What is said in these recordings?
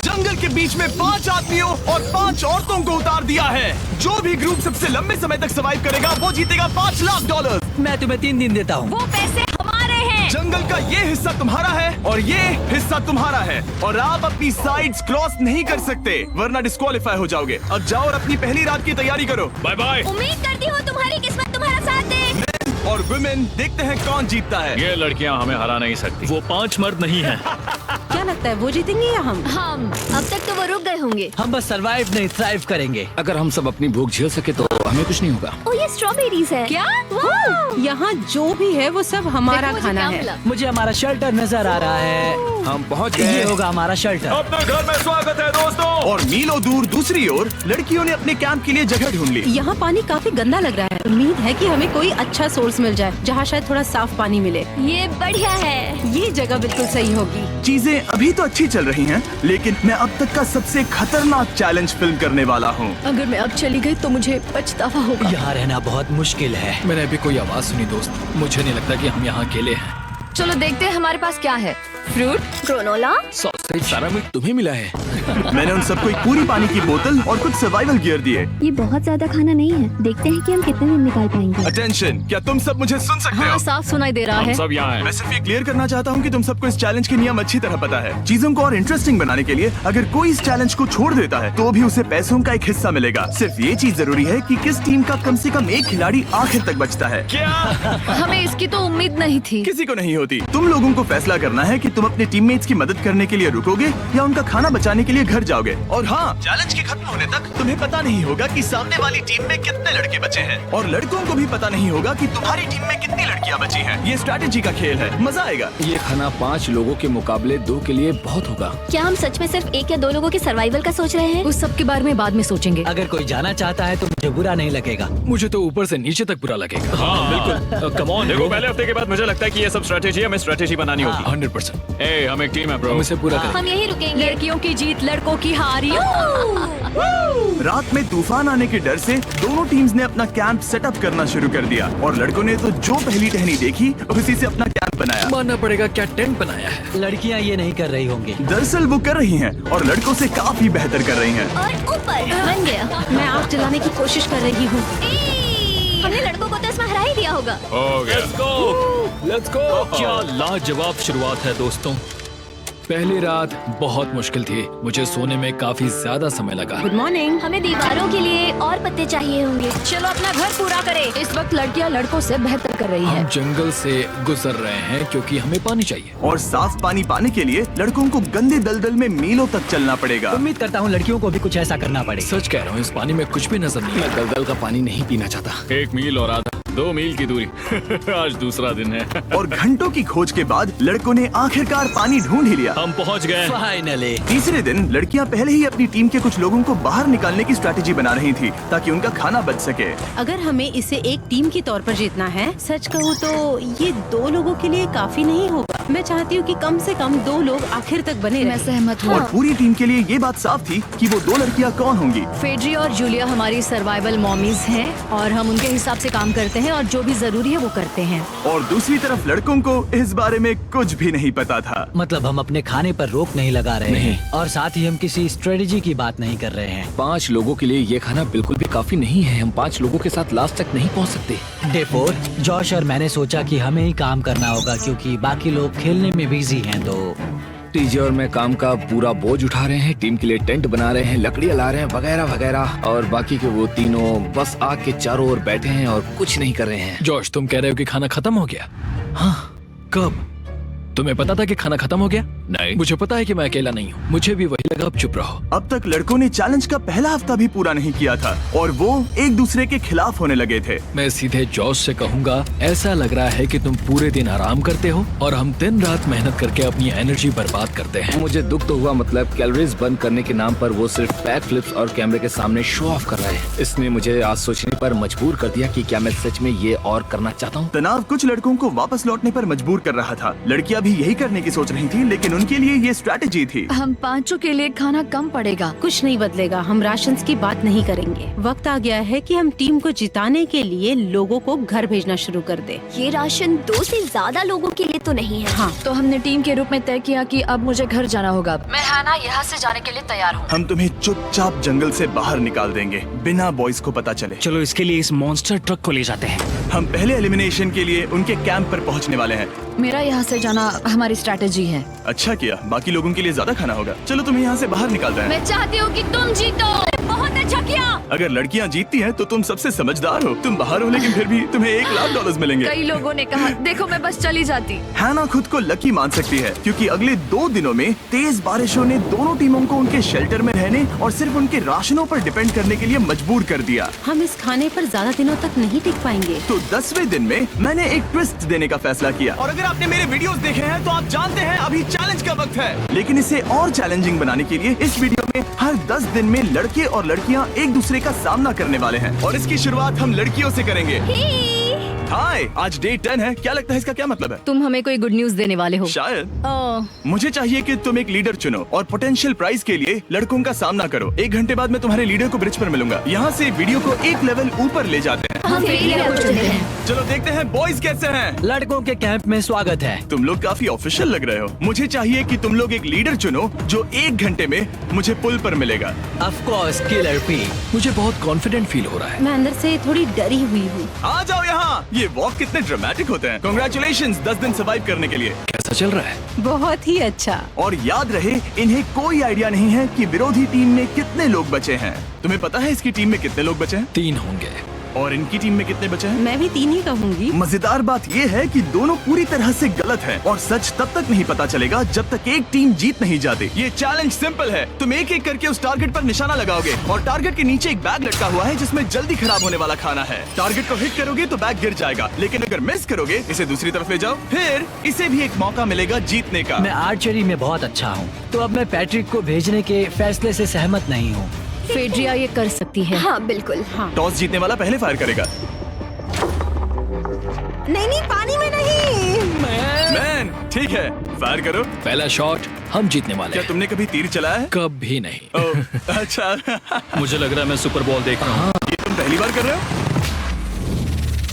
जंगल के बीच में 5 आदमियों और 5 औरतों को उतार दिया है। जो भी ग्रुप सबसे लंबे समय तक सर्वाइव करेगा वो जीतेगा $5 लाख। मैं तुम्हें 3 दिन देता हूँ। वो पैसे हमारे हैं। जंगल का ये हिस्सा तुम्हारा है और ये हिस्सा तुम्हारा है और आप अपनी साइड्स क्रॉस नहीं कर सकते वरना डिस्क्वालीफाई हो जाओगे। अब जाओ और अपनी पहली रात की तैयारी करो। Bye bye. उम्मीद करती हूँ तुम्हारी किस्मत तुम्हारा साथ दे। और वुमेन, देखते हैं कौन जीतता है। ये लड़कियां हमें हरा नहीं सकती। वो 5 मर्द नहीं हैं। क्या लगता है वो जीतेंगे या हम? अब तक तो वो रुक गए होंगे। हम बस सरवाइव नहीं थ्राइव करेंगे। अगर हम सब अपनी भूख झेल सके तो हमें कुछ नहीं होगा। ओ ये स्ट्रॉबेरीज है। क्या? यहाँ जो भी है वो सब हमारा देखो मुझे खाना क्या है। मिला। मुझे हमारा शेल्टर नजर आ रहा है। हम पहुंच ये गए। होगा हमारा शेल्टर। अपने घर में स्वागत है दोस्तों। और मीलों दूर दूसरी ओर लड़कियों ने अपने कैंप के लिए जगह ढूंढ ली। यहाँ पानी काफी गंदा लग रहा है। उम्मीद है कि हमें कोई अच्छा सोर्स मिल जाए जहाँ शायद थोड़ा साफ पानी मिले। ये बढ़िया है। ये जगह बिल्कुल सही होगी। चीजें अभी तो अच्छी चल रही हैं, लेकिन मैं अब तक का सबसे खतरनाक चैलेंज फिल्म करने वाला हूँ। अगर मैं अब चली गई तो मुझे पछतावा होगा। यहाँ रहना बहुत मुश्किल है। मैंने अभी कोई आवाज सुनी दोस्त। मुझे नहीं लगता कि हम यहाँ अकेले हैं। चलो देखते हैं हमारे पास क्या है। Fruit, granola. सॉसेज, सारा मीट तुम्हें मिला है। मैंने उन सबको एक पूरी पानी की बोतल और कुछ सर्वाइवल गियर दिए। ये बहुत ज्यादा खाना नहीं है। देखते हैं कि हम कितने दिन निकाल पाएंगे। अटेंशन, क्या तुम सब मुझे सुन सकते हो? साफ सुनाई दे रहा हम है। सब यहाँ हैं। मैं सिर्फ ये क्लियर करना चाहता हूँ कि तुम सबको इस चैलेंज के नियम अच्छी तरह पता है। चीजों को और इंटरेस्टिंग बनाने के लिए अगर कोई इस चैलेंज को छोड़ देता है तो भी उसे पैसों का एक हिस्सा मिलेगा। सिर्फ ये चीज जरूरी है कि किस टीम का कम से कम एक खिलाड़ी आखिर तक बचता है। क्या? हमें इसकी तो उम्मीद नहीं थी। किसी को नहीं होती। तुम लोगों को फैसला करना है कि तुम अपने टीममेट्स की मदद करने के लिए रुकोगे या उनका खाना बचाने के लिए घर जाओगे। और हाँ, चैलेंज के खत्म होने तक तुम्हें पता नहीं होगा कि सामने वाली टीम में कितने लड़के बचे हैं और लड़कों को भी पता नहीं होगा कि तुम्हारी टीम में कितनी लड़कियां बची हैं। ये स्ट्रैटेजी का खेल है, मजा आएगा। ये खाना 5 लोगों के मुकाबले 2 के लिए बहुत होगा। क्या हम सच में सिर्फ 1 या 2 लोगों के सर्वाइवल का सोच रहे हैं? उस सब के बारे में बाद में सोचेंगे। अगर कोई जाना चाहता है तो मुझे बुरा नहीं लगेगा। मुझे तो ऊपर से नीचे तक बुरा लगेगा। हाँ बिल्कुल। Come on. देखो पहले हफ्ते के बाद मुझे लगता है कि ये सब स्ट्रेटेजी हमें स्ट्रेटेजी बनानी होगी। 100%। ए, हम एक टीम है ब्रो। हम इसे पूरा करेंगे। हम यही रुकेंगे। लड़कियों की जीत, लड़कों की हार। रात में तूफान आने के डर से दोनों टीम्स ने अपना कैंप सेटअप करना शुरू कर दिया और लड़कों ने तो जो पहली टहनी देखी उसी से अपना कैंप बनाया। मानना पड़ेगा, क्या टेंट बनाया है। लड़कियाँ ये नहीं कर रही होंगी। दरअसल वो कर रही हैं और लड़कों से काफी बेहतर कर रही हैं। और ऊपर बन गया। मैं आग जलाने की कोशिश कर रही हूँ। हमने लड़कों को तो इसमें हरा ही दिया होगा। हो गया। Let's go. क्या लाजवाब शुरुआत है दोस्तों। पहली रात बहुत मुश्किल थी। मुझे सोने में काफी ज्यादा समय लगा। Good morning. हमें दीवारों के लिए और पत्ते चाहिए होंगे। चलो अपना घर पूरा करें। इस वक्त लड़कियां लड़कों से बेहतर कर रही हम है। जंगल से गुजर रहे हैं क्योंकि हमें पानी चाहिए। और साफ पानी पाने के लिए लड़कों को गंदे दलदल में मीलों तक चलना पड़ेगा। उम्मीद करता हूँ लड़कियों को भी कुछ ऐसा करना पड़ेगा। सच कह रहा हूँ, इस पानी में कुछ भी नजर नहीं आता। दलदल का पानी नहीं पीना चाहता। 1 मील और आधा, 2 मील की दूरी। आज दूसरा दिन है। और घंटों की खोज के बाद लड़कों ने आखिरकार पानी ढूंढ ही लिया। हम पहुँच गए। फाइनली। तीसरे दिन लड़कियां पहले ही अपनी टीम के कुछ लोगों को बाहर निकालने की स्ट्रैटेजी बना रही थी ताकि उनका खाना बच सके। अगर हमें इसे एक टीम के तौर पर जीतना है, सच कहूँ तो ये 2 लोगों के लिए काफी नहीं होगा। मैं चाहती हूँ कि कम से कम 2 लोग आखिर तक बने मैं रहें। सहमत हूँ। और पूरी टीम के लिए ये बात साफ थी कि वो 2 लड़कियां कौन होंगी। फेड्री और जूलिया हमारी सर्वाइवल मॉमीज हैं और हम उनके हिसाब से काम करते हैं और जो भी जरूरी है वो करते हैं। और दूसरी तरफ लड़कों को इस बारे में कुछ भी नहीं पता था। मतलब हम अपने खाने पर रोक नहीं लगा रहे नहीं। हैं और साथ ही हम किसी स्ट्रेटेजी की बात नहीं कर रहे हैं। 5 लोगों के लिए ये खाना बिल्कुल भी काफी नहीं है। हम 5 लोगों के साथ लास्ट तक नहीं पहुँच सकते। डे 4, जॉश और मैंने सोचा कि हमें ही काम करना होगा क्योंकि बाकी लोग खेलने में बिजी हैं। तो टीजे और मैं काम का पूरा बोझ उठा रहे हैं। टीम के लिए टेंट बना रहे हैं, लकड़ियाँ ला रहे हैं, वगैरह वगैरह। और बाकी के वो तीनों बस आग के चारों ओर बैठे हैं और कुछ नहीं कर रहे हैं। जॉश, तुम कह रहे हो कि खाना खत्म हो गया? हाँ, कब? तुम्हें पता था कि खाना खत्म हो गया? नहीं, मुझे पता है कि मैं अकेला नहीं हूँ। मुझे भी वही लगा। अब चुप रहो। अब तक लड़कों ने चैलेंज का पहला हफ्ता भी पूरा नहीं किया था और वो एक दूसरे के खिलाफ होने लगे थे। मैं सीधे जॉश से कहूँगा, ऐसा लग रहा है कि तुम पूरे दिन आराम करते हो और हम दिन रात मेहनत करके अपनी एनर्जी बर्बाद करते हैं। मुझे दुख तो हुआ, मतलब कैलोरीज बर्न करने के नाम पर वो सिर्फ बैक फ्लिप्स और कैमरे के सामने शो ऑफ कर रहे हैं। इसने मुझे आज सोचने पर मजबूर कर दिया कि क्या मैं सच में ये और करना चाहता हूँ। तनाव कुछ लड़कों को वापस लौटने पर मजबूर कर रहा था। लड़कियां भी यही करने की सोच रही थी, लेकिन उनके लिए ये स्ट्रैटेजी थी। हम पांचों के लिए खाना कम पड़ेगा। कुछ नहीं बदलेगा, हम राशन की बात नहीं करेंगे। वक्त आ गया है कि हम टीम को जिताने के लिए लोगों को घर भेजना शुरू कर दे। ये राशन 2 से ज्यादा लोगों के लिए तो नहीं है। हाँ, तो हमने टीम के रूप में तय किया कि अब मुझे घर जाना होगा। मैं हैना यहाँ से जाने के लिए तैयार हूँ। हम तुम्हें चुपचाप जंगल से बाहर निकाल देंगे बिना बॉयज को पता चले। चलो इसके लिए इस मॉन्स्टर ट्रक को ले जाते हैं। हम पहले एलिमिनेशन के लिए उनके कैंप पर पहुंचने वाले हैं। मेरा यहाँ से जाना हमारी स्ट्रैटेजी है। अच्छा किया, बाकी लोगों के लिए ज्यादा खाना होगा। चलो तुम्हें यहाँ से बाहर निकाल रहे हैं। मैं चाहती हूँ कि तुम जीतो। बहुत अच्छा किया। अगर लड़कियाँ जीतती हैं तो तुम सबसे समझदार हो। तुम बाहर हो लेकिन फिर भी तुम्हें $1,00,000 मिलेंगे। कई लोगों ने कहा देखो मैं बस चली जाती। हैना खुद को लकी मान सकती है क्योंकि अगले 2 दिनों में तेज बारिशों ने दोनों टीमों को उनके शेल्टर में रहने और सिर्फ उनके राशनों पर डिपेंड करने के लिए मजबूर कर दिया। हम इस खाने पर ज्यादा दिनों तक नहीं टिक पाएंगे। तो 10वें दिन में मैंने एक ट्विस्ट देने का फैसला किया। और अगर आपने मेरे वीडियोस देखे हैं तो आप जानते हैं अभी चैलेंज का वक्त है। लेकिन इसे और चैलेंजिंग बनाने के लिए इस वीडियो में हर 10 दिन में लड़के और लड़कियां एक दूसरे का सामना करने वाले हैं और इसकी शुरुआत हम लड़कियों से करेंगे। हाय, आज डे 10 है। क्या लगता है इसका क्या मतलब है? तुम हमें कोई गुड न्यूज देने वाले हो। शायद। ओह, मुझे चाहिए कि तुम एक लीडर चुनो और पोटेंशियल प्राइज के लिए लड़कों का सामना करो। 1 घंटे बाद मैं तुम्हारे लीडर को ब्रिज पर मिलूंगा। यहाँ से वीडियो को एक लेवल ऊपर ले जाते हैं। हम लीडर को चुनते हैं। चलो देखते हैं बॉयज कैसे हैं। लड़कों के कैंप में स्वागत है। तुम लोग काफी ऑफिशियल लग रहे हो। मुझे चाहिए कि तुम लोग एक लीडर चुनो जो 1 घंटे में मुझे पुल पर मिलेगा। Of course killer P. मुझे बहुत कॉन्फिडेंट फील हो रहा है। मैं अंदर से थोड़ी डरी हुई हूँ। आ जाओ यहाँ। ये वॉक कितने ड्रामेटिक होते हैं। कांग्रेचुलेशंस 10 दिन सर्वाइव करने के लिए। कैसा चल रहा है? बहुत ही अच्छा। और याद रहे इन्हें कोई आइडिया नहीं है कि विरोधी टीम में कितने लोग बचे हैं। तुम्हें पता है इसकी टीम में कितने लोग बचे हैं? 3 होंगे। और इनकी टीम में कितने बचे हैं? मैं भी 3 ही कहूँगी। मजेदार बात ये है कि दोनों पूरी तरह से गलत हैं और सच तब तक नहीं पता चलेगा जब तक एक टीम जीत नहीं जाती। ये चैलेंज सिंपल है। तुम एक एक करके उस टारगेट पर निशाना लगाओगे और टारगेट के नीचे एक बैग लटका हुआ है जिसमें जल्दी खराब होने वाला खाना है। टारगेट को हिट करोगे तो बैग गिर जाएगा, लेकिन अगर मिस करोगे इसे दूसरी तरफ ले जाओ, फिर इसे भी एक मौका मिलेगा जीतने का। मैं आर्चरी में बहुत अच्छा हूँ, तो अब मैं पैट्रिक को भेजने के फैसले से सहमत नहीं हूँ। फेड्रिया ये कर सकती है। हाँ बिल्कुल। हाँ। टॉस जीतने वाला पहले फायर करेगा। नहीं, पानी में नहीं। मैन, ठीक है, फायर करो। पहला शॉट हम जीतने वाले क्या हैं। तुमने कभी तीर चलाया है? कभी नहीं। ओह, अच्छा। मुझे लग रहा है मैं सुपर बॉल देख रहा हूँ। ये तुम पहली बार कर रहे हो?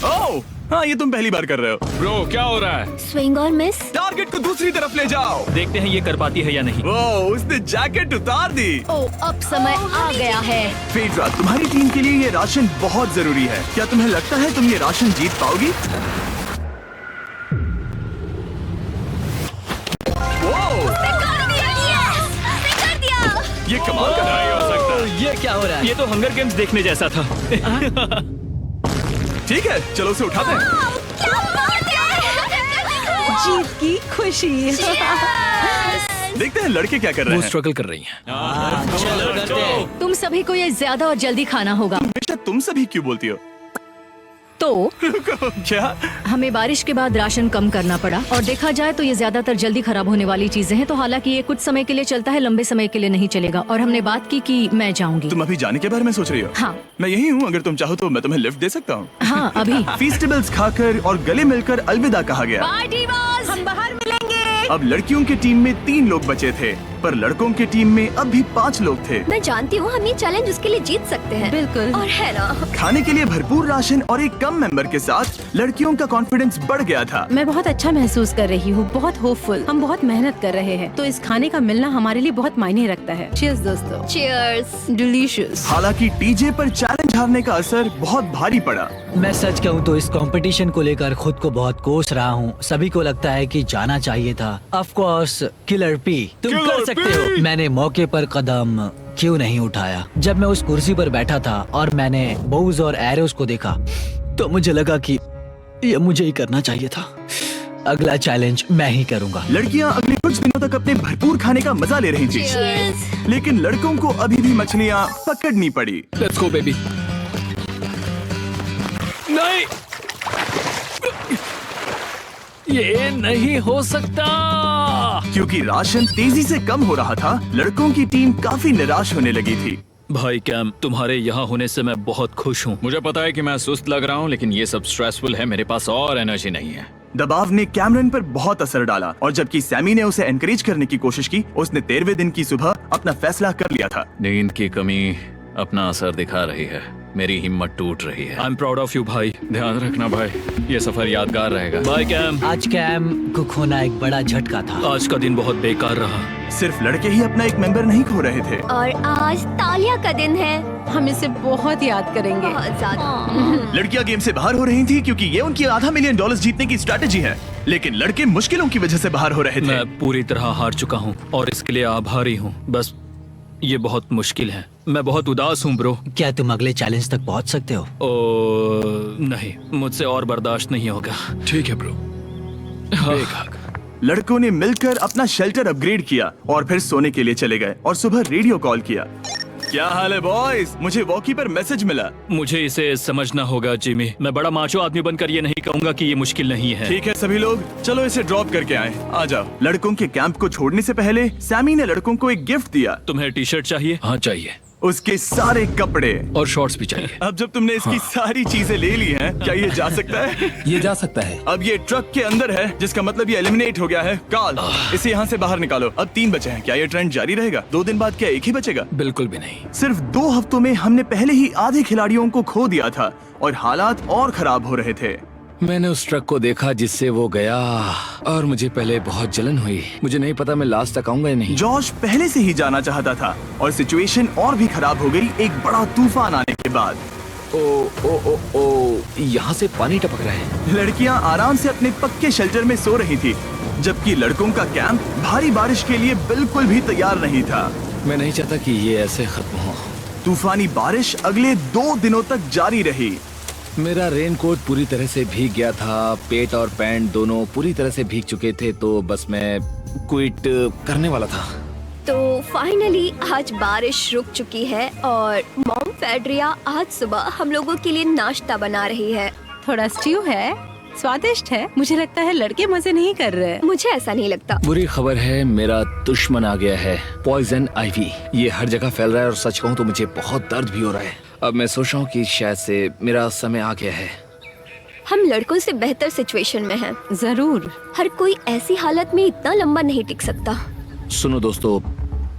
ओह, हाँ, ये तुम पहली बार कर रहे हो। ब्रो क्या हो रहा है? स्विंग और मिस। टारगेट को दूसरी तरफ ले जाओ। देखते हैं ये कर पाती है या नहीं। ओह, उसने जैकेट उतार दी। ओह, अब समय आ गया है। फेड्रा, तुम्हारी टीम के लिए ये राशन बहुत जरूरी है। क्या तुम्हें लगता है तुम ये राशन जीत पाओगी? ओह, ये कमाल का नहीं हो सकता। ये क्या हो रहा है? ये तो हंगर गेम्स देखने जैसा था। ठीक है, चलो उसे उठाते हैं। जीत की खुशी। देखते हैं लड़के क्या कर रहे वो हैं। स्ट्रगल कर रही हैं। चलो करते हैं। तुम सभी को ये ज्यादा और जल्दी खाना होगा। हमेशा तुम सभी क्यों बोलती हो? तो क्या? हमें बारिश के बाद राशन कम करना पड़ा और देखा जाए तो ये ज्यादातर जल्दी खराब होने वाली चीजें हैं। तो हालांकि ये कुछ समय के लिए चलता है, लंबे समय के लिए नहीं चलेगा। और हमने बात की कि मैं जाऊंगी। तुम अभी जाने के बारे में सोच रही हो? हाँ। मैं यही हूँ, अगर तुम चाहो तो मैं तुम्हें लिफ्ट दे सकता हूँ। हाँ, अभी। फीस्टेबल्स खाकर और गले मिलकर अलविदा कहा गया। हम बाहर मिलेंगे। अब लड़कियों की टीम में 3 लोग बचे थे, पर लड़कों की टीम में अब भी 5 लोग थे। मैं जानती हूँ हम ये चैलेंज उसके लिए जीत सकते हैं। बिल्कुल। और है ना। खाने के लिए भरपूर राशन और एक कम मेंबर के साथ लड़कियों का कॉन्फिडेंस बढ़ गया था। मैं बहुत अच्छा महसूस कर रही हूँ, बहुत होपफुल। हम बहुत मेहनत कर रहे हैं, तो इस खाने का मिलना हमारे लिए बहुत मायने रखता है। चीयर्स दोस्तों। चीयर्स। डिलीशियस। हालांकि टीजे पर चैलेंज हारने का असर बहुत भारी पड़ा। मैं सच कहूँ तो इस कंपटीशन को लेकर खुद को बहुत कोस रहा हूँ। सभी को लगता है कि जाना चाहिए था। ऑफ कोर्स किलर पी, तुम कर सकते हो। मैंने मौके पर कदम क्यों नहीं उठाया? जब मैं उस कुर्सी पर बैठा था और मैंने बोज और एरोस को देखा तो मुझे लगा कि ये मुझे ही करना चाहिए था। अगला चैलेंज मैं ही करूँगा। लड़कियां अगले कुछ दिनों तक अपने भरपूर खाने का मजा ले रही थी, Cheers। लेकिन लड़कों को अभी भी मछलियां पकड़नी पड़ी। Let's go baby. नहीं, ये नहीं हो सकता। क्योंकि राशन तेजी से कम हो रहा था, लड़कों की टीम काफी निराश होने लगी थी। भाई कैम, तुम्हारे यहाँ होने से मैं बहुत खुश हूँ। मुझे पता है कि मैं सुस्त लग रहा हूँ, लेकिन ये सब स्ट्रेसफुल है। मेरे पास और एनर्जी नहीं है। दबाव ने कैमरन पर बहुत असर डाला और जबकि सैमी ने उसे एनकरेज करने की कोशिश की, उसने 13वें दिन की सुबह अपना फैसला कर लिया था। नींद की कमी अपना असर दिखा रही है, मेरी हिम्मत टूट रही है। I am proud of you भाई, ध्यान रखना भाई, ये सफर यादगार रहेगा। Bye cam. आज कैम को खोना एक बड़ा झटका था। आज का दिन बहुत बेकार रहा। सिर्फ लड़के ही अपना एक मेंबर नहीं खो रहे थे। और आज तालिया का दिन है, हम इसे बहुत याद करेंगे। बहुत ज्यादा। लड़कियां गेम से बाहर हो रही थी क्योंकि ये उनकी $500 मिलियन जीतने की स्ट्रैटेजी है, लेकिन लड़के मुश्किलों की वजह से बाहर हो रहे थे। मैं पूरी तरह हार चुका हूँ और इसके लिए आभारी हूँ। बस ये बहुत मुश्किल है, मैं बहुत उदास हूँ ब्रो। क्या तुम अगले चैलेंज तक पहुंच सकते हो? नहीं, मुझसे और बर्दाश्त नहीं होगा। ठीक है ब्रो। लड़कों ने मिलकर अपना शेल्टर अपग्रेड किया और फिर सोने के लिए चले गए और सुबह रेडियो कॉल किया। क्या हाल है बॉयज? मुझे वॉकी पर मैसेज मिला। मुझे इसे समझना होगा जिमी। मैं बड़ा माचो आदमी बनकर ये नहीं कहूंगा कि ये मुश्किल नहीं है। ठीक है सभी लोग, चलो इसे ड्रॉप करके आए। आ जाओ। लड़कों के कैंप को छोड़ने से पहले सैमी ने लड़कों को एक गिफ्ट दिया। तुम्हें टी शर्ट चाहिए? हाँ चाहिए, उसके सारे कपड़े। और शॉर्ट्स भी चाहिए। अब जब तुमने इसकी सारी चीजें ले ली हैं, क्या ये जा सकता है? ये जा सकता है। अब ये ट्रक के अंदर है, जिसका मतलब ये एलिमिनेट हो गया है। काल, इसे यहाँ से बाहर निकालो। अब 3 बचे हैं। क्या ये ट्रेंड जारी रहेगा? 2 दिन बाद क्या एक ही बचेगा? बिल्कुल भी नहीं। सिर्फ 2 हफ्तों में हमने पहले ही आधे खिलाड़ियों को खो दिया था और हालात और खराब हो रहे थे। मैंने उस ट्रक को देखा जिससे वो गया और मुझे पहले बहुत जलन हुई। मुझे नहीं पता मैं लास्ट तक आऊंगा या नहीं। जॉश पहले से ही जाना चाहता था और सिचुएशन और भी खराब हो गई एक बड़ा तूफान आने के बाद। ओ ओ ओ ओ, यहाँ से पानी टपक रहा है। लड़कियां आराम से अपने पक्के शेल्टर में सो रही थी, जबकि लड़कों का कैंप भारी बारिश के लिए बिल्कुल भी तैयार नहीं था। मैं नहीं चाहता कि ये ऐसे खत्म हो। तूफानी बारिश अगले 2 दिनों तक जारी रही। मेरा रेनकोट पूरी तरह से भीग गया था, पेट और पैंट दोनों पूरी तरह से भीग चुके थे, तो बस मैं क्विट करने वाला था। तो फाइनली आज बारिश रुक चुकी है और मॉम फेड्रिया आज सुबह हम लोगों के लिए नाश्ता बना रही है। थोड़ा स्ट्यू है, स्वादिष्ट है। मुझे लगता है लड़के मजे नहीं कर रहे। मुझे ऐसा नहीं लगता। बुरी खबर है, मेरा दुश्मन आ गया है, पॉइजन आइवी। ये हर जगह फैल रहा है और सच कहूँ तो मुझे बहुत दर्द भी हो रहा है। अब मैं सोच रहा हूँ कि शायद से मेरा समय आ गया है। हम लड़कों से बेहतर सिचुएशन में हैं। जरूर। हर कोई ऐसी हालत में इतना लंबा नहीं टिक सकता। सुनो दोस्तों,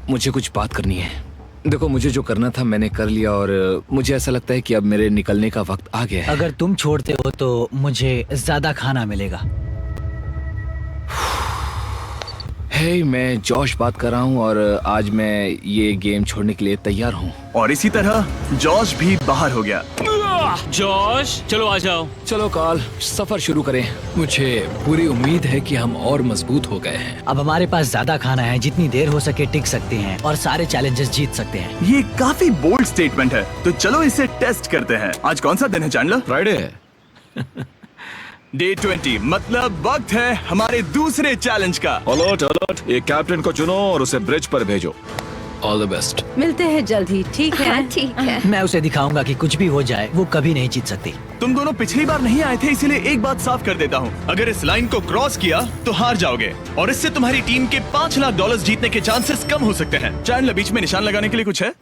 मुझे कुछ बात करनी है। देखो, मुझे जो करना था मैंने कर लिया और मुझे ऐसा लगता है कि अब मेरे निकलने का वक्त आ गया है। अगर तुम छोड़ते हो तो मुझे ज्यादा खाना मिलेगा। हे, मैं जॉश बात कर रहा हूँ और आज मैं ये गेम छोड़ने के लिए तैयार हूँ। और इसी तरह जॉश भी बाहर हो गया। जॉश, चलो आ जाओ। चलो काल, सफर शुरू करें। मुझे पूरी उम्मीद है कि हम और मजबूत हो गए हैं। अब हमारे पास ज्यादा खाना है, जितनी देर हो सके टिक सकते हैं और सारे चैलेंजेस जीत सकते हैं। ये काफी बोल्ड स्टेटमेंट है, तो चलो इसे टेस्ट करते हैं। आज कौन सा दिन है चैंडलर? फ्राइडे है। डे 20, मतलब वक्त है हमारे दूसरे चैलेंज का। अलर्ट अलर्ट, एक कैप्टन को चुनो और उसे ब्रिज पर भेजो। All the best. मिलते हैं जल्द ही, ठीक है? हाँ, ठीक है। मैं उसे दिखाऊंगा कि कुछ भी हो जाए वो कभी नहीं जीत सकती। तुम दोनों पिछली बार नहीं आए थे, इसीलिए एक बात साफ कर देता हूँ। अगर इस लाइन को क्रॉस किया तो हार जाओगे और इससे तुम्हारी टीम के $5 लाख जीतने के चांसेस कम हो सकते हैं। चैंडलर, बीच में निशान लगाने के लिए कुछ है?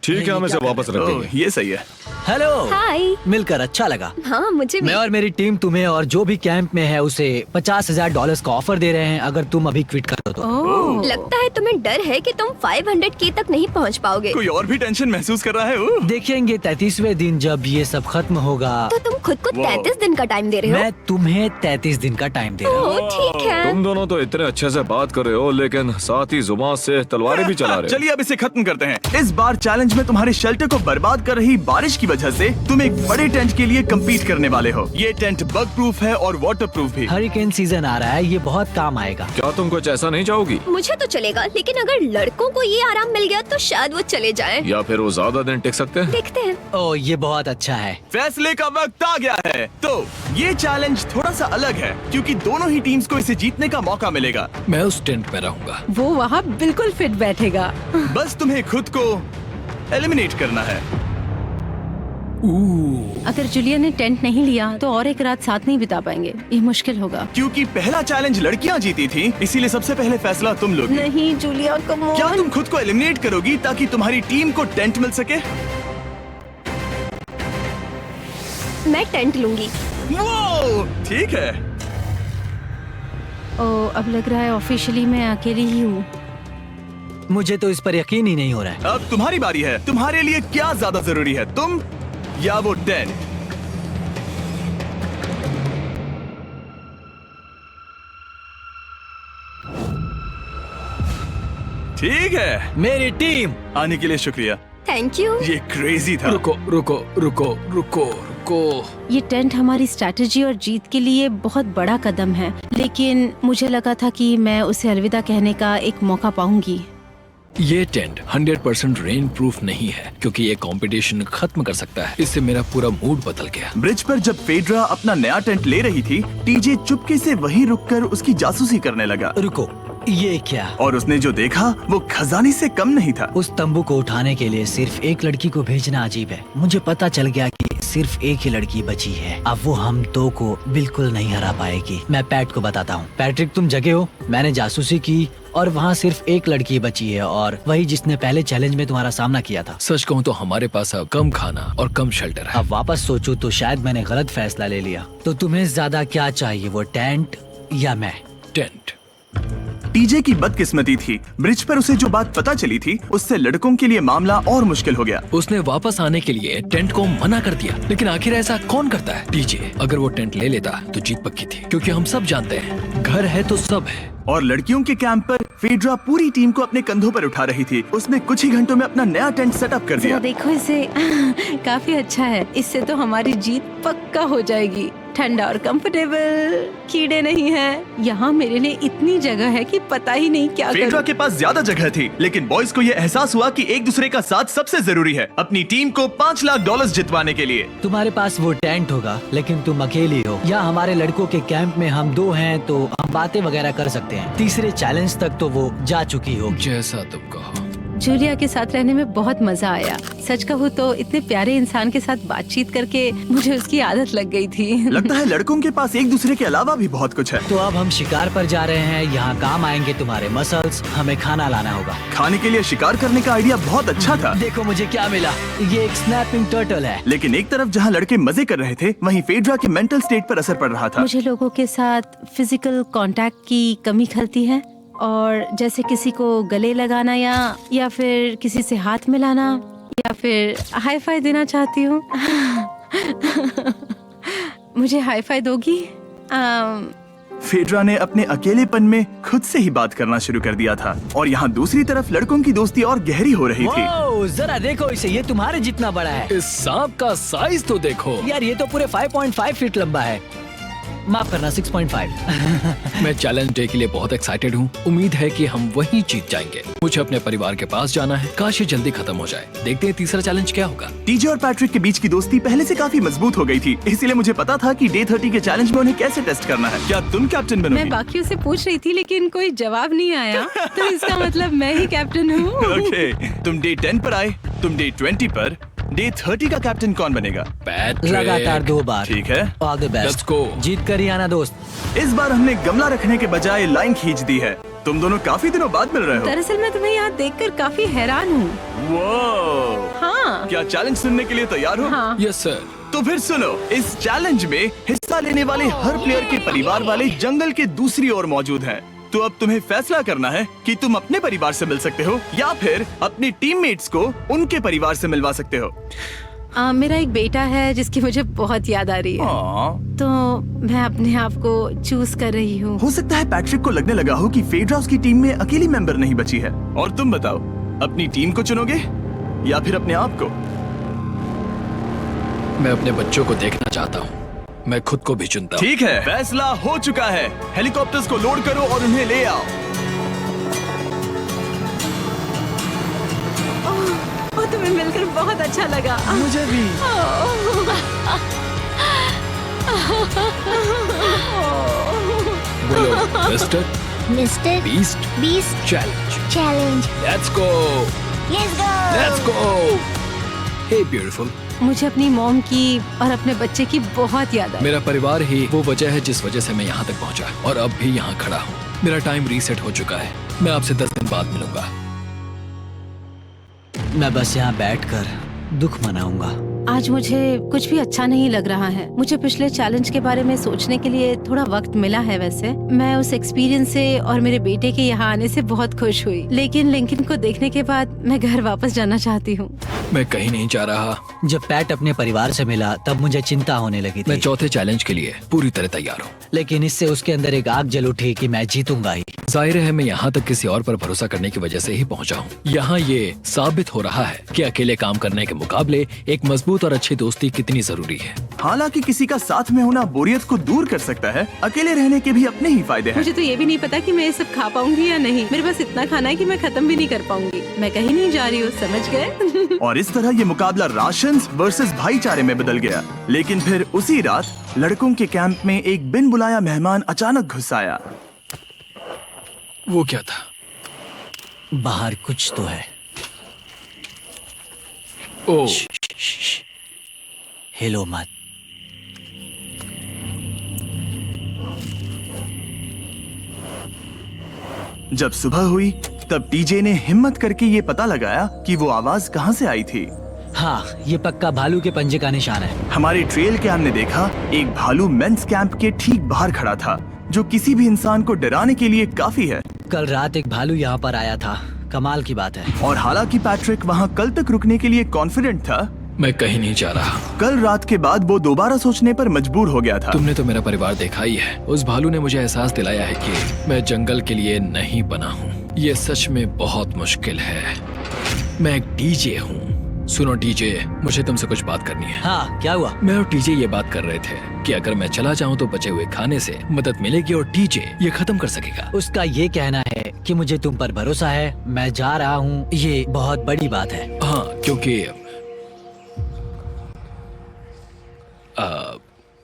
ठीक है, हम इसे वापस रख ओह, देंगे। ये सही है। हेलो। हाय। मिलकर अच्छा लगा। हाँ, मुझे भी। मैं और मेरी टीम तुम्हें और जो भी कैंप में है उसे $50,000 का ऑफर दे रहे हैं अगर तुम अभी क्विट कर दो तो। ओह, लगता है तुम्हें डर है कि तुम 500K तक नहीं पहुंच पाओगे। कोई और भी टेंशन महसूस कर रहा है? ओह। देखेंगे 33वें दिन जब ये सब खत्म होगा। तो तुम खुद को 33 दिन का टाइम दे रहे हो? मैं तुम्हें 33 दिन का टाइम दे रहा हूँ। ओह, ठीक है। तुम दोनों तो इतने अच्छे से बात कर रहे हो, लेकिन साथ ही जुबान से तलवारें भी चला रहे हो। चलिए अब इसे खत्म करते हैं। इस बार चैलेंज में तुम्हारे शेल्टर को बर्बाद कर रही बारिश की वजह से तुम एक बड़े टेंट के लिए कम्पीट करने वाले हो। ये टेंट बग प्रूफ है और वाटर प्रूफ भी। हरिकेन सीजन आ रहा है, ये बहुत काम आएगा। क्या तुम कुछ ऐसा नहीं चाहोगी? मुझे तो चलेगा, लेकिन अगर लड़कों को ये आराम मिल गया तो शायद वो चले जाएं। या फिर वो ज्यादा दिन टिक सकते हैं? देखते हैं। ओह, ये बहुत अच्छा है। फैसले का वक्त आ गया है। तो ये चैलेंज थोड़ा सा अलग है क्योंकि दोनों ही टीम्स को इसे जीतने का मौका मिलेगा। मैं उस टेंट में रहूंगा। वो वहाँ बिल्कुल फिट बैठेगा। बस तुम्हें खुद को एलिमिनेट करना है। अगर जूलिया ने टेंट नहीं लिया तो और एक रात साथ नहीं बिता पाएंगे। ये मुश्किल होगा। क्योंकि पहला चैलेंज लड़कियां जीती थी, इसीलिए सबसे पहले फैसला तुम लोगी। नहीं जूलिया, कम ऑन। क्या तुम खुद को एलिमिनेट करोगी ताकि तुम्हारी टीम को टेंट मिल सके? मैं टेंट लूंगी। वो ठीक है। ओ, अब लग रहा है ऑफिशियली मैं अकेली ही हूँ। मुझे तो इस पर यकीन ही नहीं हो रहा है। अब तुम्हारी बारी है। तुम्हारे लिए क्या ज्यादा जरूरी है, तुम या वो टेंट? ठीक है, मेरी टीम। आने के लिए शुक्रिया। Thank you. ये क्रेजी था। रुको रुको रुको रुको रुको। ये टेंट हमारी स्ट्रैटेजी और जीत के लिए बहुत बड़ा कदम है, लेकिन मुझे लगा था कि मैं उसे अलविदा कहने का एक मौका पाऊंगी। ये टेंट 100% रेन प्रूफ नहीं है, क्योंकि ये कंपटीशन खत्म कर सकता है। इससे मेरा पूरा मूड बदल गया। ब्रिज पर जब फेड्रा अपना नया टेंट ले रही थी, टीजे चुपके से वहीं रुककर उसकी जासूसी करने लगा। रुको, ये क्या? और उसने जो देखा वो खजाने से कम नहीं था। उस तंबू को उठाने के लिए सिर्फ एक लड़की को भेजना अजीब है। मुझे पता चल गया कि सिर्फ एक ही लड़की बची है। अब वो हम दो को बिल्कुल नहीं हरा पाएगी। मैं पैट को बताता हूँ। पैट्रिक, तुम जगे हो? मैंने जासूसी की और वहाँ सिर्फ एक लड़की बची है, और वही जिसने पहले चैलेंज में तुम्हारा सामना किया था। सच कहूँ तो हमारे पास अब कम खाना और कम शेल्टर है। अब वापस सोचूं तो शायद मैंने गलत फैसला ले लिया। तो तुम्हें ज्यादा क्या चाहिए, वो टेंट या मैं? टेंट। टीजे की बदकिस्मती थी, ब्रिज पर उसे जो बात पता चली थी उससे लड़कों के लिए मामला और मुश्किल हो गया। उसने वापस आने के लिए टेंट को मना कर दिया, लेकिन आखिर ऐसा कौन करता है? टीजे, अगर वो टेंट ले लेता तो जीत पक्की थी, क्योंकि हम सब जानते हैं घर है तो सब है। और लड़कियों के कैंप पर फेड्रा पूरी टीम को अपने कंधों पर उठा रही थी। उसने कुछ ही घंटों में अपना नया टेंट सेटअप कर दिया। जरा देखो इसे। काफी अच्छा है। इससे तो हमारी जीत पक्का हो जाएगी। ठंडा और कंफर्टेबल, कीड़े नहीं हैं। यहाँ मेरे लिए इतनी जगह है कि पता ही नहीं क्या फेड्रा करूं। के पास ज्यादा जगह थी, लेकिन बॉयज को ये एहसास हुआ कि एक दूसरे का साथ सबसे जरूरी है अपनी टीम को $5 लाख जितवाने के लिए। तुम्हारे पास वो टेंट होगा, लेकिन तुम अकेली हो। या हमारे लड़कों के कैंप में हम दो हैं तो हम बातें वगैरह कर सकते हैं। तीसरे चैलेंज तक तो वो जा चुकी हो। जैसा तुम कहो। जूलिया के साथ रहने में बहुत मजा आया। सच कहूँ तो इतने प्यारे इंसान के साथ बातचीत करके मुझे उसकी आदत लग गई थी। लगता है लड़कों के पास एक दूसरे के अलावा भी बहुत कुछ है। तो अब हम शिकार पर जा रहे हैं। यहाँ काम आएंगे तुम्हारे मसल्स। हमें खाना लाना होगा। खाने के लिए शिकार करने का आइडिया बहुत अच्छा था। देखो मुझे क्या मिला। ये एक स्नैपिंग टर्टल है। लेकिन एक तरफ जहाँ लड़के मजे कर रहे थे, वहीं फेड्रा के मेंटल स्टेट पर असर पड़ रहा था। मुझे लोगों के साथ फिजिकल कांटेक्ट की कमी खलती है, और जैसे किसी को गले लगाना या फिर किसी से हाथ मिलाना या फिर हाई फाई देना चाहती हूँ। मुझे हाई फाई दोगी? फेड्रा ने अपने अकेलेपन में खुद से ही बात करना शुरू कर दिया था, और यहाँ दूसरी तरफ लड़कों की दोस्ती और गहरी हो रही थी। वाओ, जरा देखो इसे। ये तुम्हारे जितना बड़ा है। इस सांप का साइज तो देखो यार, ये तो पूरे 5.5 फीट लंबा है। माफ करना, 6.5। मैं चैलेंज डे के लिए बहुत एक्साइटेड हूँ। उम्मीद है कि हम वहीं जीत जाएंगे। मुझे अपने परिवार के पास जाना है। काश ये जल्दी खत्म हो जाए। देखते हैं तीसरा चैलेंज क्या होगा। टीजे और पैट्रिक के बीच की दोस्ती पहले से काफी मजबूत हो गई थी, इसलिए मुझे पता था कि डे 30 के चैलेंज में उन्हें कैसे टेस्ट करना है। क्या तुम कैप्टन मैं बनोगी? बाकियों से पूछ रही थी, लेकिन कोई जवाब नहीं आया। तो इसका मतलब मैं ही कैप्टन हूँ। ओके, तुम डे 10 पर आए, तुम डे 20 पर। डे 30 का कैप्टन कौन बनेगा? पैट्रिक। लगातार 2 बार। ठीक है, all the best. Let's go। जीत कर ही आना दोस्त। इस बार हमने गमला रखने के बजाय लाइन खींच दी है। तुम दोनों काफी दिनों बाद मिल रहे हो। दरअसल मैं तुम्हें यहाँ देखकर काफी हैरान हूँ। वो हाँ क्या चैलेंज सुनने के लिए तैयार हो? हाँ। Yes sir. तो फिर सुनो, इस चैलेंज में हिस्सा लेने वाले हर प्लेयर के परिवार वाले जंगल के दूसरी ओर मौजूद हैं। तो अब तुम्हें फैसला करना है कि तुम अपने परिवार से मिल सकते हो या फिर अपने टीममेट्स को उनके परिवार से मिलवा सकते हो। मेरा एक बेटा है जिसकी मुझे बहुत याद आ रही है, तो मैं अपने आप को चूज कर रही हूँ। हो सकता है पैट्रिक को लगने लगा हो कि फेड्रा उसकी टीम में अकेली मेंबर नहीं बची है। और तुम बताओ, अपनी टीम को चुनोगे या फिर अपने आप को? मैं अपने बच्चों को देखना चाहता हूँ। मैं खुद को भी चुनता हूँ। ठीक है, फैसला हो चुका है। हेलीकॉप्टर्स को लोड करो और उन्हें ले आओ। ओह, तुम्हें मिलकर बहुत अच्छा लगा। मुझे भी। बोलो mister mister Beast challenge. Challenge. Let's go. Let's go. Hey beautiful. मुझे अपनी मॉम की और अपने बच्चे की बहुत याद आई। मेरा परिवार ही वो वजह है जिस वजह से मैं यहाँ तक पहुँचा, और अब भी यहाँ खड़ा हूँ। मेरा टाइम रीसेट हो चुका है। मैं आपसे 10 दिन बाद मिलूंगा। मैं बस यहाँ बैठकर दुख मनाऊंगा। आज मुझे कुछ भी अच्छा नहीं लग रहा है। मुझे पिछले चैलेंज के बारे में सोचने के लिए थोड़ा वक्त मिला है। वैसे मैं उस एक्सपीरियंस से और मेरे बेटे के यहाँ आने से बहुत खुश हुई, लेकिन लिंकन को देखने के बाद मैं घर वापस जाना चाहती हूँ। मैं कहीं नहीं जा रहा। जब पैट अपने परिवार से मिला तब मुझे चिंता होने लगी मैं थी, चौथे चैलेंज के लिए पूरी तरह तैयार हूँ। लेकिन इससे उसके अंदर एक आग जल उठी कि मैं जीतूंगा ही। जाहिर है मैं यहाँ तक किसी और पर भरोसा करने की वजह से ही पहुँचा हूँ। यहाँ ये साबित हो रहा है कि अकेले काम करने के मुकाबले एक मजबूत और अच्छी दोस्ती कितनी जरूरी है। हालांकि किसी का साथ में होना बोरियत को दूर कर सकता है, अकेले रहने के भी अपने ही फायदे हैं। मुझे तो ये भी नहीं पता कि मैं ये सब खा पाऊंगी या नहीं। मेरे पास इतना खाना है कि मैं खत्म भी नहीं कर पाऊंगी। मैं कहीं नहीं जा रही हूँ, समझ गए? और इस तरह ये मुकाबला राशंस वर्सेस भाईचारे में बदल गया। लेकिन फिर उसी रात लड़कों के कैंप में एक बिन बुलाया मेहमान अचानक घुस आया। वो क्या था? बाहर कुछ तो है। ओ, हिलो मत। जब सुबह हुई तब टीजे ने हिम्मत करके ये पता लगाया कि वो आवाज कहाँ से आई थी। हाँ, ये पक्का भालू के पंजे का निशान है। हमारे ट्रेल कैम ने देखा एक भालू मेंस कैंप के ठीक बाहर खड़ा था, जो किसी भी इंसान को डराने के लिए काफी है। कल रात एक भालू यहाँ पर आया था, कमाल की बात है। और हालांकि पैट्रिक वहाँ कल तक रुकने के लिए कॉन्फिडेंट था, मैं कहीं नहीं जा रहा। कल रात के बाद वो दोबारा सोचने पर मजबूर हो गया था। तुमने तो मेरा परिवार देखा ही है। उस भालू ने मुझे एहसास दिलाया है कि मैं जंगल के लिए नहीं बना हूँ। ये सच में बहुत मुश्किल है। मैं एक डीजे हूँ। सुनो डीजे, मुझे तुमसे कुछ बात करनी है। हाँ, क्या हुआ? मैं और टीजे ये बात कर रहे थे कि अगर मैं चला जाऊँ तो बचे हुए खाने से मदद मिलेगी और टीजे ये खत्म कर सकेगा। उसका ये कहना है कि मुझे तुम पर भरोसा है, मैं जा रहा हूँ। ये बहुत बड़ी बात है। हाँ, क्योंकि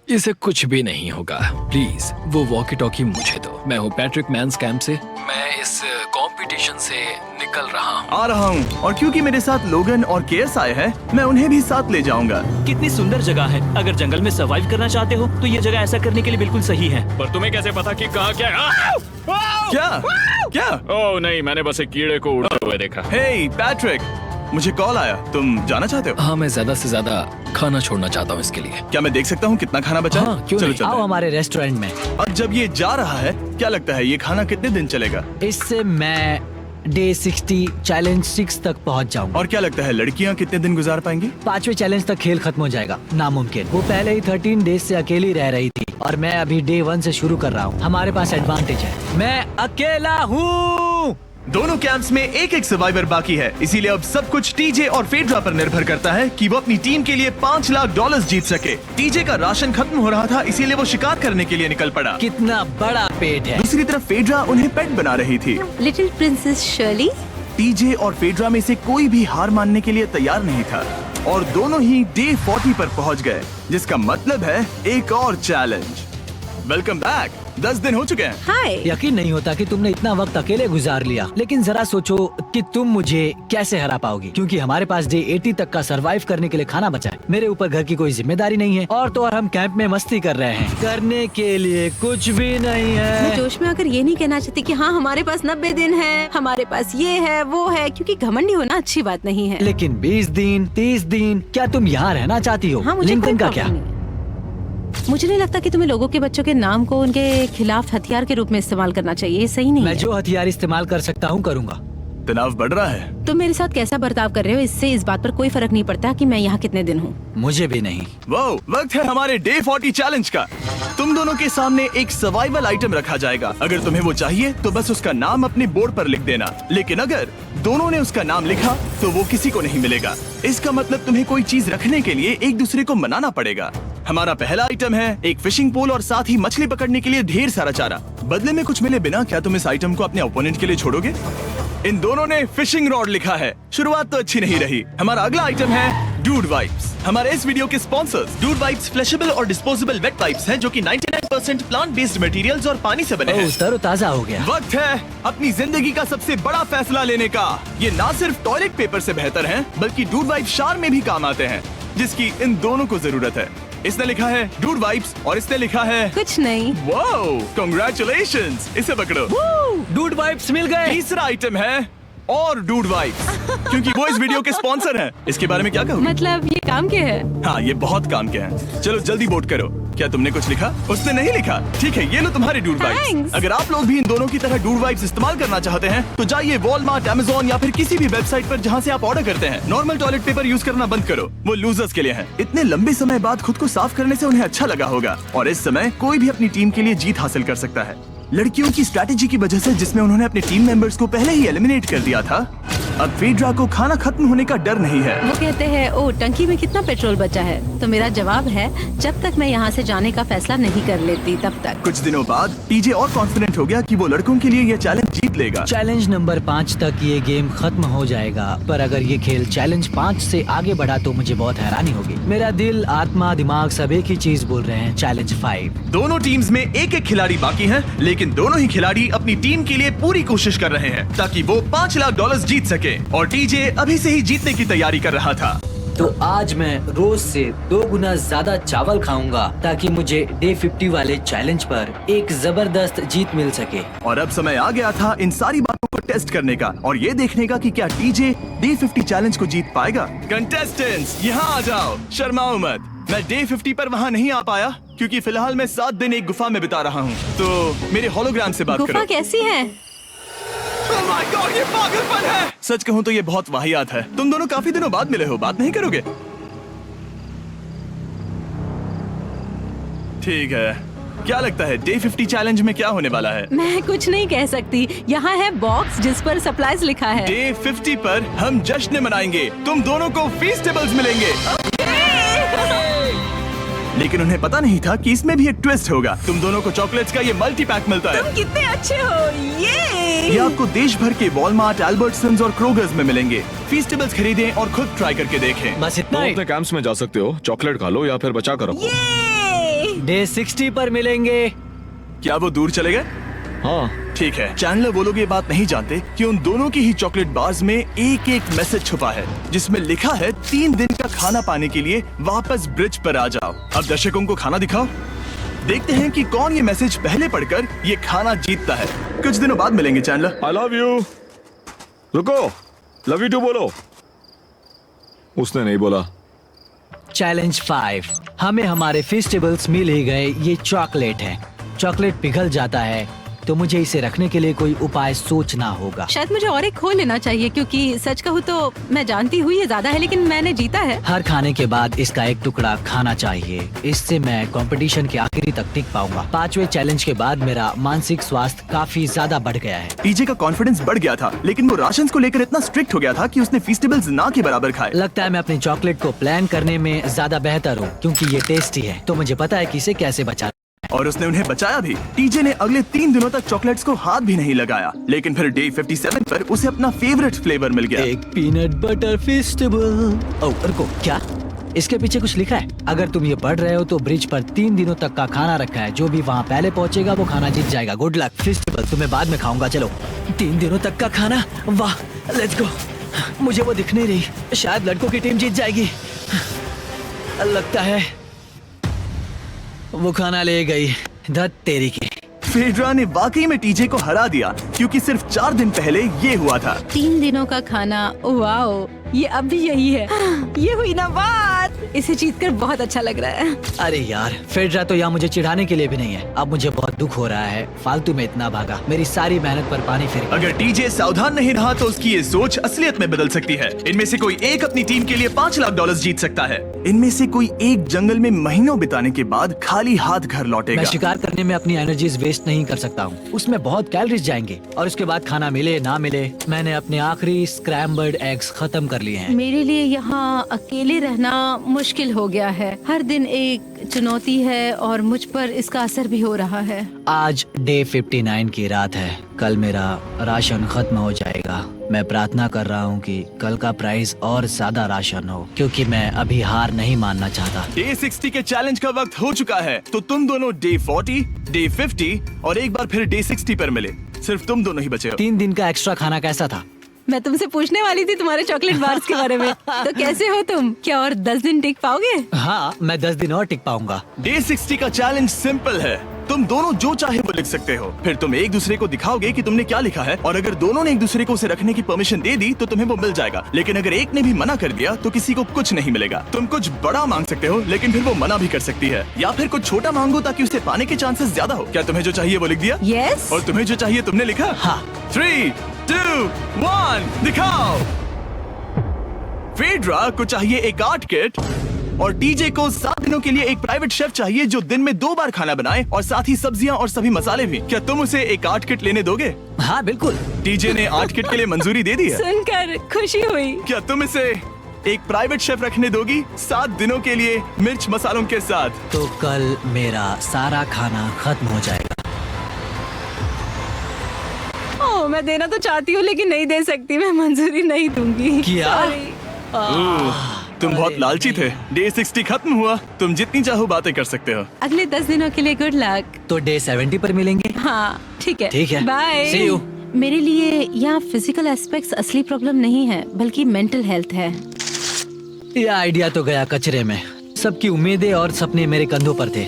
इसे कुछ भी नहीं होगा। प्लीज वो वॉकी टॉकी मुझे दो। मैं हूँ पैट्रिक मेंस कैंप से। मैं इस कंपटीशन से निकल रहा हूँ। आ रहा हूँ, और क्योंकि मेरे साथ लोगन और केयर्स आए हैं, मैं उन्हें भी साथ ले जाऊंगा। कितनी सुंदर जगह है। अगर जंगल में सर्वाइव करना चाहते हो तो ये जगह ऐसा करने के लिए बिल्कुल सही है। पर तुम्हें कैसे पता कि कहाँ क्या है? क्या क्या? ओह नहीं, मैंने बस एक कीड़े को उड़ते हुए देखा। हे पैट्रिक, मुझे कॉल आया, तुम जाना चाहते हो? हाँ, मैं ज्यादा से ज्यादा खाना छोड़ना चाहता हूँ इसके लिए। क्या मैं देख सकता हूँ कितना खाना बचा है? हाँ, क्यों चलो नहीं? चलते आओ हैं। हमारे रेस्टोरेंट में। अब जब ये जा रहा है, क्या लगता है ये खाना कितने दिन चलेगा? इससे मैं डे 60 चैलेंज 6 तक पहुंच जाऊंगा। और क्या लगता है लड़कियाँ कितने दिन गुजार पाएंगी? 5वें चैलेंज तक खेल खत्म हो जाएगा। नामुमकिन। वो पहले ही 13 डेज से अकेली रह रही थी और मैं अभी डे 1 से शुरू कर रहा हूँ। हमारे पास एडवांटेज है, मैं अकेला हूँ। दोनों कैंप्स में एक एक सर्वाइवर बाकी है, इसीलिए अब सब कुछ टीजे और फेड्रा पर निर्भर करता है कि वो अपनी टीम के लिए $5 लाख जीत सके। टीजे का राशन खत्म हो रहा था, इसीलिए वो शिकार करने के लिए निकल पड़ा। कितना बड़ा पेट है। दूसरी तरफ फेड्रा उन्हें पेट बना रही थी। Little princess Shirley. टीजे और फेड्रा में से कोई भी हार मानने के लिए तैयार नहीं था, और दोनों ही डे 40 पर पहुंच गए, जिसका मतलब है एक और चैलेंज। Welcome back. 10 दिन हो चुके हैं। हाय। यकीन नहीं होता कि तुमने इतना वक्त अकेले गुजार लिया, लेकिन जरा सोचो कि तुम मुझे कैसे हरा पाओगी, क्योंकि हमारे पास डे 80 तक का सरवाइव करने के लिए खाना बचा है। मेरे ऊपर घर की कोई जिम्मेदारी नहीं है, और तो और हम कैंप में मस्ती कर रहे हैं। करने के लिए कुछ भी नहीं मैं है। जोश में आकर ये नहीं कहना चाहती कि हाँ हमारे पास 90 दिन है, हमारे पास ये है वो है, क्योंकि घमंडी होना अच्छी बात नहीं है। लेकिन 20 दिन 30 दिन, क्या तुम यहाँ रहना चाहती हो? हाँ, मुझे लिंकन कोई का प्रॉब्लम क्या? नहीं है। मुझे नहीं लगता कि तुम्हें लोगों के बच्चों के नाम को उनके खिलाफ हथियार के रूप में इस्तेमाल करना चाहिए। ये सही नहीं मैं है। जो हथियार इस्तेमाल कर सकता हूँ करूँगा। तनाव बढ़ रहा है। तुम मेरे साथ कैसा बर्ताव कर रहे हो, इससे इस बात पर कोई फर्क नहीं पड़ता कि मैं यहाँ कितने दिन हूँ। मुझे भी नहीं। वो वक्त है हमारे डे 40 चैलेंज का। तुम दोनों के सामने एक सर्वाइवल आइटम रखा जाएगा। अगर तुम्हें वो चाहिए तो बस उसका नाम अपने बोर्ड पर लिख देना, लेकिन अगर दोनों ने उसका नाम लिखा तो वो किसी को नहीं मिलेगा। इसका मतलब तुम्हें कोई चीज रखने के लिए एक दूसरे को मनाना पड़ेगा। हमारा पहला आइटम है एक फिशिंग पोल और साथ ही मछली पकड़ने के लिए ढेर सारा चारा। बदले में कुछ मिले बिना क्या तुम इस आइटम को अपने ओपोनेंट के लिए छोड़ोगे? इन दोनों ने फिशिंग रॉड लिखा है। शुरुआत तो अच्छी नहीं रही। हमारा अगला आइटम है डूड वाइप्स। हमारे इस वीडियो के स्पॉन्सर्स डूड वाइप्स फ्लैशेबल और डिस्पोजेबल वेट वाइप्स हैं, जो कि 99% प्लांट बेस्ड मटेरियल्स और पानी से बने हैं। तरोताजा हो गया। वक्त है अपनी जिंदगी का सबसे बड़ा फैसला लेने का। ये ना सिर्फ टॉयलेट पेपर से बेहतर हैं, बल्कि डूड वाइप शार में भी काम आते हैं, जिसकी इन दोनों को जरूरत है। इसने लिखा है डूड वाइप्स और इसने लिखा है कुछ नहीं। Wow, congratulations. इसे पकड़ो। डूड वाइप्स मिल गए। तीसरा आइटम है और डूड वाइब्स, क्योंकि वो इस वीडियो के स्पॉन्सर हैं। इसके बारे में क्या कहोगे? मतलब ये काम के है? हाँ, ये बहुत काम के हैं। चलो जल्दी वोट करो। क्या तुमने कुछ लिखा? उसने नहीं लिखा। ठीक है, ये लो तुम्हारे डूड वाइब्स। Thanks. अगर आप लोग भी इन दोनों की तरह डूड वाइब्स इस्तेमाल करना चाहते हैं तो जाइए वॉलमार्ट, अमेज़न या फिर किसी भी वेबसाइट पर जहाँ से आप ऑर्डर करते हैं। नॉर्मल टॉयलेट पेपर यूज करना बंद करो, वो लूजर्स के लिए है। इतने लंबे समय बाद खुद को साफ करने से उन्हें अच्छा लगा होगा, और इस समय कोई भी अपनी टीम के लिए जीत हासिल कर सकता है। लड़कियों की स्ट्रैटेजी की वजह से, जिसमें उन्होंने अपने टीम मेंबर्स को पहले ही एलिमिनेट कर दिया था, अब फेड्रा को खाना खत्म होने का डर नहीं है। वो कहते हैं ओ टंकी में कितना पेट्रोल बचा है, तो मेरा जवाब है जब तक मैं यहाँ से जाने का फैसला नहीं कर लेती तब तक। कुछ दिनों बाद टीजे और कॉन्फिडेंट हो गया कि वो लड़कों के लिए ये चैलेंज जीत लेगा। चैलेंज नंबर 5 तक ये गेम खत्म हो जाएगा, पर अगर ये खेल चैलेंज 5 से आगे बढ़ा तो मुझे बहुत हैरानी होगी। मेरा दिल, आत्मा, दिमाग सब एक ही चीज बोल रहे हैं, चैलेंज 5। दोनों टीम्स में एक एक खिलाड़ी बाकी हैं, लेकिन दोनों ही खिलाड़ी अपनी टीम के लिए पूरी कोशिश कर रहे हैं ताकि वो $5 लाख जीत सके, और टीजे अभी से ही जीतने की तैयारी कर रहा था। तो आज मैं रोज से 2 गुना ज्यादा चावल खाऊंगा ताकि मुझे डे 50 वाले चैलेंज पर एक जबरदस्त जीत मिल सके। और अब समय आ गया था इन सारी बातों को टेस्ट करने का और ये देखने का कि क्या टीजे डे 50 चैलेंज को जीत पाएगा। कंटेस्टेंट्स यहाँ आ जाओ, शर्माओ मत। मैं डे 50 पर वहाँ नहीं आ पाया क्योंकि फिलहाल मैं 7 दिन एक गुफा में बिता रहा हूँ, तो मेरे होलोग्राम से बात करो। गुफा कैसी है? Oh my God, ये पागलपन है। सच कहूँ तो ये बहुत वाहियात है। तुम दोनों काफी दिनों बाद मिले हो, बात नहीं करोगे? ठीक है, क्या लगता है डे 50 चैलेंज में क्या होने वाला है? मैं कुछ नहीं कह सकती। यहाँ है बॉक्स जिस पर सप्लाईज लिखा है। डे 50 पर हम जश्न मनाएंगे, तुम दोनों को फीस्टेबल्स मिलेंगे। लेकिन उन्हें पता नहीं था कि इसमें भी एक ट्विस्ट होगा। तुम दोनों को चॉकलेट्स का ये मल्टी पैक मिलता है। तुम कितने अच्छे हो। ये आपको देश भर के वॉलमार्ट, अल्बर्टसन्स और क्रोगर्स में मिलेंगे। फीस्टेबल्स खरीदें और खुद ट्राई करके देखें। बस तुम इतना ही। अपने कैंप्स में जा सकते हो, चॉकलेट खा लो या फिर बचा कर रखो। डे 60 पर मिलेंगे। क्या वो दूर चले गए? हाँ, ठीक है। चैंडलर वो लोग ये बात नहीं जानते कि उन दोनों की ही चॉकलेट बार्स में एक एक मैसेज छुपा है जिसमें लिखा है 3 दिन का खाना पाने के लिए वापस ब्रिज पर आ जाओ। अब दर्शकों को खाना दिखाओ, देखते हैं कि कौन ये मैसेज पहले पढ़कर ये खाना जीतता है। कुछ दिनों बाद मिलेंगे चैंडलर। I love you. रुको, लव यू टू बोलो। उसने नहीं बोला। चैलेंज 5। हमें हमारे फेस्टिवल्स मिल ही गए। ये चॉकलेट है। चॉकलेट पिघल जाता है तो मुझे इसे रखने के लिए कोई उपाय सोचना होगा। शायद मुझे और एक खो लेना चाहिए क्योंकि सच कहूँ तो मैं जानती हुई ये ज्यादा है, लेकिन मैंने जीता है। हर खाने के बाद इसका एक टुकड़ा खाना चाहिए, इससे मैं कंपटीशन के आखिरी तक टिक पाऊंगा। 5वें चैलेंज के बाद मेरा मानसिक स्वास्थ्य काफी ज्यादा बढ़ गया है। टीजे का कॉन्फिडेंस बढ़ गया था, लेकिन वो राशन को लेकर इतना स्ट्रिक्ट हो गया था कि उसने फीस्टेबल्स ना के बराबर खाए। लगता है मैं अपनी चॉकलेट को प्लान करने में ज्यादा बेहतर हूँ क्योंकि ये टेस्टी है, तो मुझे पता है कि इसे कैसे बचाना। और उसने उन्हें बचाया भी। टीजे ने अगले 3 दिनों तक चॉकलेट्स को हाथ भी नहीं लगाया, लेकिन फिर डे 57 पर उसे अपना फेवरेट फ्लेवर मिल गया। एक पीनट बटर फेस्टिवल। ओह रुको, क्या इसके पीछे कुछ लिखा है? अगर तुम ये पढ़ रहे हो तो ब्रिज पर 3 दिनों तक का खाना रखा है। जो भी वहाँ पहले पहुँचेगा वो खाना जीत जाएगा। Good luck. फेस्टिवल तुम्हें बाद में खाऊंगा। चलो, 3 दिनों तक का खाना। वाह, लेट्स गो। मुझे वो दिख नहीं रही, शायद लड़कों की टीम जीत जाएगी। लगता है वो खाना ले गई। धत तेरी की। फेड्रा ने वाकई में टीजे को हरा दिया क्योंकि सिर्फ 4 दिन पहले ये हुआ था। 3 दिनों का खाना। वाओ, ये अब भी यही है। ये हुई ना बात। इसे जीतकर बहुत अच्छा लग रहा है। अरे यार, फेड्रा तो यहाँ मुझे चिढ़ाने के लिए भी नहीं है। अब मुझे बहुत दुख हो रहा है, फालतू में इतना भागा, मेरी सारी मेहनत पर पानी फिर गया। अगर टीजे सावधान नहीं रहा तो उसकी ये सोच असलियत में बदल सकती है। इनमें से कोई एक अपनी टीम के लिए $5 लाख जीत सकता है। इनमें से कोई एक जंगल में महीनों बिताने के बाद खाली हाथ घर लौटेगा। मैं शिकार करने में अपनी एनर्जीज वेस्ट नहीं कर सकता हूँ, उसमें बहुत कैलोरीज जाएंगे और उसके बाद खाना मिले ना मिले। मैंने अपने आखिरी स्क्रैम्बल्ड एग्स खत्म कर लिए हैं। मेरे लिए यहाँ अकेले रहना मुश्किल हो गया है। हर दिन एक चुनौती है और मुझ पर इसका असर भी हो रहा है। आज डे 59 की रात है। कल मेरा राशन खत्म हो जाएगा। मैं प्रार्थना कर रहा हूँ कि कल का प्राइस और ज्यादा राशन हो, क्योंकि मैं अभी हार नहीं मानना चाहता। डे 60 के चैलेंज का वक्त हो चुका है, तो तुम दोनों डे 40, डे 50 और एक बार फिर डे 60 पर मिले। सिर्फ तुम दोनों ही बचे हो। 3 दिन का एक्स्ट्रा खाना कैसा था? मैं तुमसे पूछने वाली थी तुम्हारे चॉकलेट बार्स के बारे में। तो कैसे हो तुम? क्या और 10 दिन टिक पाओगे? हाँ, मैं 10 दिन और टिक पाऊंगा। डे 60 का चैलेंज सिंपल है। तुम दोनों जो चाहे वो लिख सकते हो। फिर तुम एक दूसरे को दिखाओगे कि तुमने क्या लिखा है, और अगर दोनों ने एक दूसरे को उसे रखने की परमिशन दे दी तो तुम्हें वो मिल जाएगा। लेकिन अगर एक ने भी मना कर दिया तो किसी को कुछ नहीं मिलेगा। तुम कुछ बड़ा मांग सकते हो, लेकिन फिर वो मना भी कर सकती है, या फिर कुछ छोटा मांगो ताकि उसे पाने के चांसेस ज्यादा हो। क्या तुम्हें जो चाहिए वो लिख दिया? यस। और तुम्हें जो चाहिए तुमने लिखा? हाँ। 3, 2, 1 दिखाओ। फेड्रा को चाहिए एक आर्ट किट, और टीजे को 7 दिनों के लिए एक प्राइवेट शेफ चाहिए जो दिन में 2 बार खाना बनाए, और साथ ही सब्जियां और सभी मसाले भी। क्या तुम उसे एक आर्ट किट लेने दोगे? हाँ बिल्कुल। टीजे ने आर्ट किट के लिए मंजूरी दे दी है। सुनकर खुशी हुई। क्या तुम इसे एक प्राइवेट शेफ रखने दोगी 7 दिनों के लिए मिर्च मसालों के साथ? तो कल मेरा सारा खाना खत्म हो जाएगा। ओह, मैं देना तो चाहती हूँ लेकिन नहीं दे सकती। मैं मंजूरी नहीं दूंगी। क्या? Sorry। तुम बहुत लालची थे। डे 60 खत्म हुआ। तुम जितनी चाहो बातें कर सकते हो। अगले 10 दिनों के लिए गुड लक। तो डे 70 पर मिलेंगे। हाँ ठीक है। ठीक है। बाय। See you। मेरे लिए यहाँ फिजिकल एस्पेक्ट्स असली प्रॉब्लम नहीं है, बल्कि मेंटल हेल्थ है। यह आइडिया तो गया कचरे में। सबकी उम्मीदें और सपने मेरे कंधों पर थे।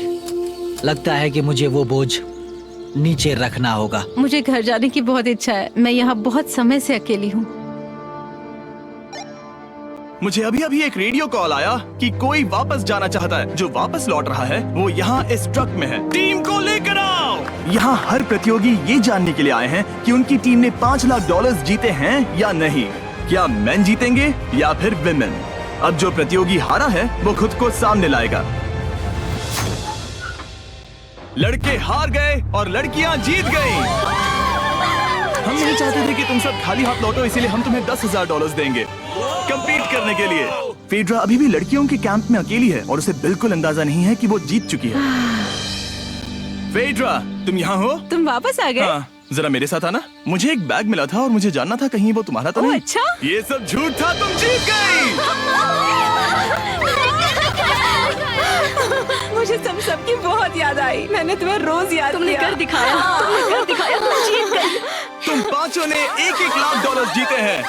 लगता है कि मुझे वो बोझ नीचे रखना होगा। मुझे घर जाने की बहुत इच्छा है। मैं यहाँ बहुत समय से अकेली हूँ। मुझे अभी अभी एक रेडियो कॉल आया कि कोई वापस जाना चाहता है। जो वापस लौट रहा है वो यहाँ इस ट्रक में है। टीम को लेकर आओ। यहाँ हर प्रतियोगी ये जानने के लिए आए हैं कि उनकी टीम ने $5 लाख जीते हैं या नहीं। क्या मेन जीतेंगे या फिर विमेन? अब जो प्रतियोगी हारा है वो खुद को सामने लाएगा। लड़के हार गए और लड़कियां जीत गई। हम नहीं चाहते थे कि तुम सब खाली हाथ लौटो, इसीलिए हम तुम्हें $10,000 देंगे कंपीट करने के लिए। फेड्रा अभी भी लड़कियों के कैंप में अकेली है और उसे बिल्कुल अंदाजा नहीं है कि वो जीत चुकी है। फेड्रा, तुम यहाँ हो? तुम वापस आ गए? हाँ, जरा मेरे साथ आना। मुझे एक बैग मिला था और मुझे जानना था कहीं वो तुम्हारा तो ओह, नहीं। अच्छा? ये सब झूठ था, तुम जीत गई। मुझे सबकी बहुत याद आई। मैंने तुम्हें रोज याद तुमने किया। कर दिखाया। तुमने कर दिखाया। तुम जीत गई। तुम पांचों ने $1-1 लाख जीते हैं।